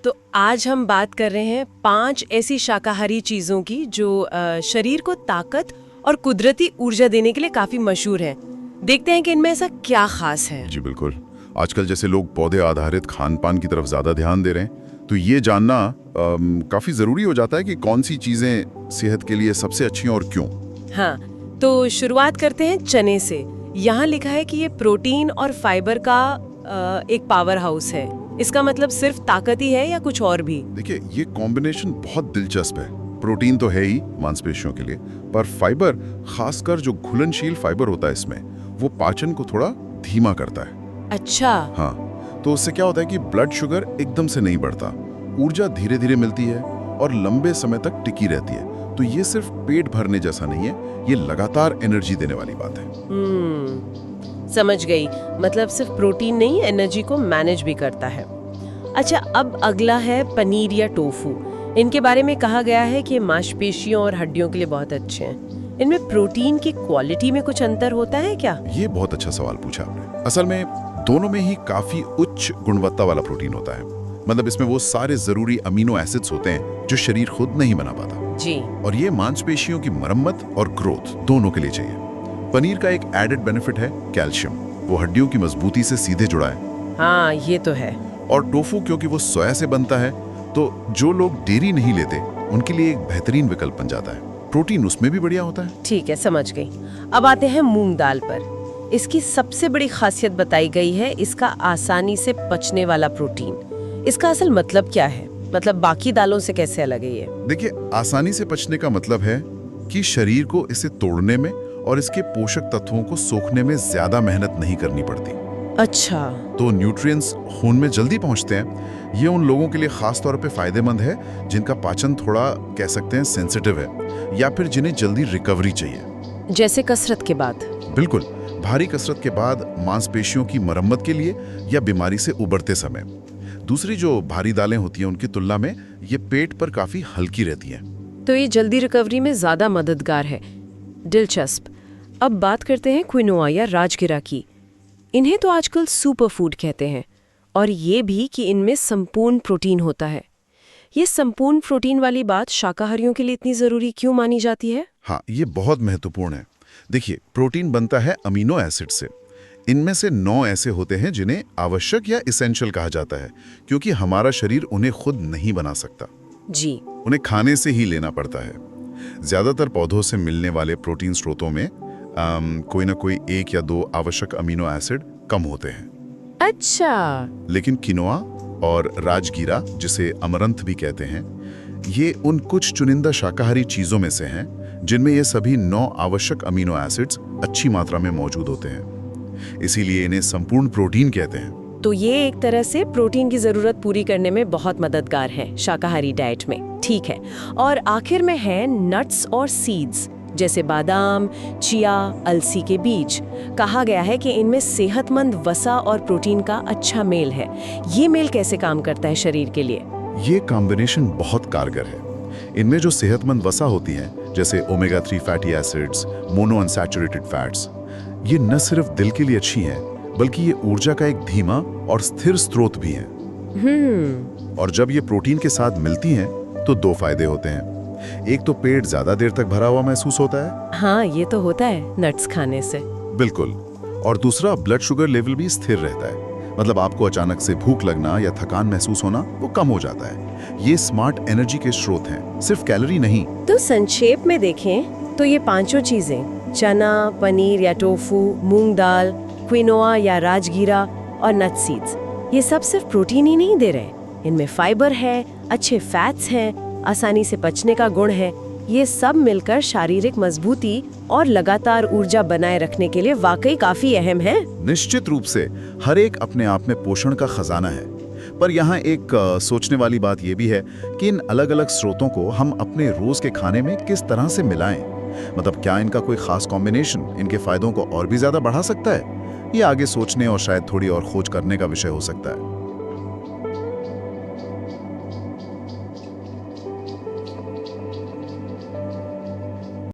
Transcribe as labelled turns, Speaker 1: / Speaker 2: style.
Speaker 1: तो आज हम बात कर रहे हैं 5 ऐसी शाकाहारी चीजों की जो शरीर को ताकत और कुदरती ऊर्जा देने के लिए काफी मशहूर हैं। देखते हैं कि इनमें ऐसा क्या खास है।
Speaker 2: जी बिल्कुल। आजकल जैसे लोग पौधे आधारित खान पान की तरफ ज्यादा ध्यान दे रहे हैं, तो ये जानना काफी जरूरी हो जाता है कि कौन सी चीजें सेहत के लिए सबसे अच्छी हैं और क्यों।
Speaker 1: हाँ, तो शुरुआत करते हैं चने से। यहाँ लिखा है कि ये प्रोटीन और फाइबर का एक पावर हाउस है। इसका मतलब सिर्फ ताकत ही है या कुछ और भी?
Speaker 2: देखिए, ये कॉम्बिनेशन बहुत दिलचस्प है। प्रोटीन तो है ही मांसपेशियों के लिए, पर फाइबर, खासकर जो घुलनशील फाइबर होता है इसमें, वो पाचन को थोड़ा धीमा करता है।
Speaker 1: अच्छा।
Speaker 2: हाँ, तो उससे क्या होता है कि ब्लड शुगर एकदम से नहीं बढ़ता, ऊर्जा धीरे धीरे मिलती है और लंबे समय तक टिकी रहती है। तो ये सिर्फ पेट भरने जैसा नहीं है, ये लगातार एनर्जी देने वाली बात है।
Speaker 1: समझ गई। मतलब सिर्फ प्रोटीन नहीं, एनर्जी को मैनेज भी करता है। अच्छा, अब अगला है पनीर या टोफू। इनके बारे में कहा गया है कि मांसपेशियों और हड्डियों के लिए बहुत अच्छे हैं। इनमें प्रोटीन की क्वालिटी में कुछ अंतर होता है क्या?
Speaker 2: ये बहुत अच्छा सवाल पूछा आपने। असल में दोनों में ही काफी उच्च गुणवत्ता वाला प्रोटीन होता है। मतलब इसमें वो सारे जरूरी अमीनो एसिड्स होते हैं जो शरीर खुद नहीं बना पाता
Speaker 1: जी।
Speaker 2: और ये मांसपेशियों की मरम्मत और ग्रोथ दोनों के लिए चाहिए। पनीर का एक एडेड बेनिफिट है कैल्शियम, वो हड्डियों की मजबूती से सीधे जुड़ा है।
Speaker 1: हाँ, ये तो है।
Speaker 2: और टोफू क्योंकि वो सोया से बनता है, तो जो लोग डेयरी नहीं लेते उनके लिए एक बेहतरीन विकल्प बन जाता है। प्रोटीन उसमें भी बढ़िया होता है।
Speaker 1: ठीक है, समझ गई। अब आते हैं मूंग दाल पर। इसकी सबसे बड़ी खासियत बताई गई है इसका आसानी से पचने वाला प्रोटीन। इसका असल मतलब क्या है? मतलब बाकी दालों से कैसे अलग है ये?
Speaker 2: देखिए, आसानी से पचने का मतलब है कि शरीर को इसे तोड़ने में और इसके पोषक तत्वों को सोखने में ज्यादा मेहनत नहीं करनी पड़ती।
Speaker 1: अच्छा।
Speaker 2: तो न्यूट्रिएंट्स खून में जल्दी पहुंचते हैं। ये उन लोगों के लिए खास तौर पे फायदेमंद है जिनका पाचन थोड़ा, कह सकते हैं, सेंसिटिव है, या फिर जिन्हें जल्दी रिकवरी चाहिए।
Speaker 1: जैसे कसरत के बाद?
Speaker 2: बिल्कुल, भारी कसरत के बाद, मांसपेशियों की मरम्मत के लिए, या बीमारी से उबरते समय। दूसरी जो भारी दालें होती हैं उनकी तुलना में ये पेट पर काफी हल्की रहती हैं।
Speaker 1: तो ये जल्दी रिकवरी में ज्यादा मददगार है। दिलचस्प। अब बात करते हैं क्विनोआ या राजगिरा की। इन्हें तो आजकल सुपर फूड कहते हैं, और ये भी कि इनमें संपूर्ण प्रोटीन होता है। ये संपूर्ण प्रोटीन वाली बात शाकाहारियों के लिए इतनी जरूरी क्यों मानी जाती है?
Speaker 2: हाँ, ये बहुत महत्वपूर्ण है। देखिए, प्रोटीन बनता है अमीनो एसिड से। इनमें से 9 ऐसे होते हैं जिन्हें आवश्यक या इसेंशियल कहा जाता है, क्योंकि हमारा शरीर उन्हें खुद नहीं बना सकता
Speaker 1: जी।
Speaker 2: उन्हें खाने से ही लेना पड़ता है। ज्यादातर पौधों से मिलने वाले प्रोटीन स्रोतों में कोई ना कोई 1 या 2 आवश्यक अमीनो एसिड कम होते हैं।
Speaker 1: अच्छा।
Speaker 2: लेकिन किनोआ और राजगीरा, जिसे अमरंथ भी कहते हैं, ये उन कुछ चुनिंदा शाकाहारी चीजों में से हैं जिनमें ये सभी 9 आवश्यक अमीनो एसिड्स अच्छी मात्रा में मौजूद होते हैं। इसीलिए इन्हें संपूर्ण प्रोटीन कहते हैं।
Speaker 1: तो ये एक तरह से प्रोटीन की जरूरत पूरी करने में बहुत मददगार है शाकाहारी डाइट में। ठीक है। और आखिर में है नट्स और सीड्स, जैसे बादाम, चिया, अलसी के बीज। कहा गया है कि इनमें सेहतमंद वसा और प्रोटीन का अच्छा मेल है। ये मेल कैसे काम करता है शरीर के लिए?
Speaker 2: ये कॉम्बिनेशन बहुत कारगर है। इनमें जो सेहतमंद वसा होती है, जैसे omega 3 fatty acids, mono unsaturated fats, ये न सिर्फ दिल के लिए अच्छी है, बल्कि ये ऊर्जा का एक धीमा और स्थिर स्रोत भी है। और जब ये प्रोटीन के साथ मिलती हैं, तो 2 फायदे होते हैं। एक तो पेट ज्यादा देर तक भरा हुआ महसूस होता है।
Speaker 1: हाँ, ये तो होता है नट्स खाने से।
Speaker 2: बिल्कुल। और दूसरा, ब्लड शुगर लेवल भी स्थिर रहता है। मतलब आपको अचानक से भूख लगना या थकान महसूस होना वो कम हो जाता है। ये स्मार्ट एनर्जी के स्रोत हैं, सिर्फ कैलोरी नहीं।
Speaker 1: तो संक्षेप में देखें तो ये 5 चीजें, चना, पनीर या टोफू, मूंग दाल, क्विनोआ या राजगीरा और नट सीड्स, ये सब सिर्फ प्रोटीन ही नहीं दे रहे। इनमें फाइबर है, अच्छे फैट्स हैं, आसानी से पचने का गुण है। ये सब मिलकर शारीरिक मजबूती और लगातार ऊर्जा बनाए रखने के लिए वाकई काफी अहम है।
Speaker 2: निश्चित रूप से हर एक अपने आप में पोषण का खजाना है। पर यहाँ एक सोचने वाली बात यह भी है कि इन अलग अलग स्रोतों को हम अपने रोज के खाने में किस तरह से मिलाएं। मतलब क्या इनका कोई खास कॉम्बिनेशन इनके फायदों को और भी ज्यादा बढ़ा सकता है? ये आगे सोचने और शायद थोड़ी और खोज करने का विषय हो सकता है।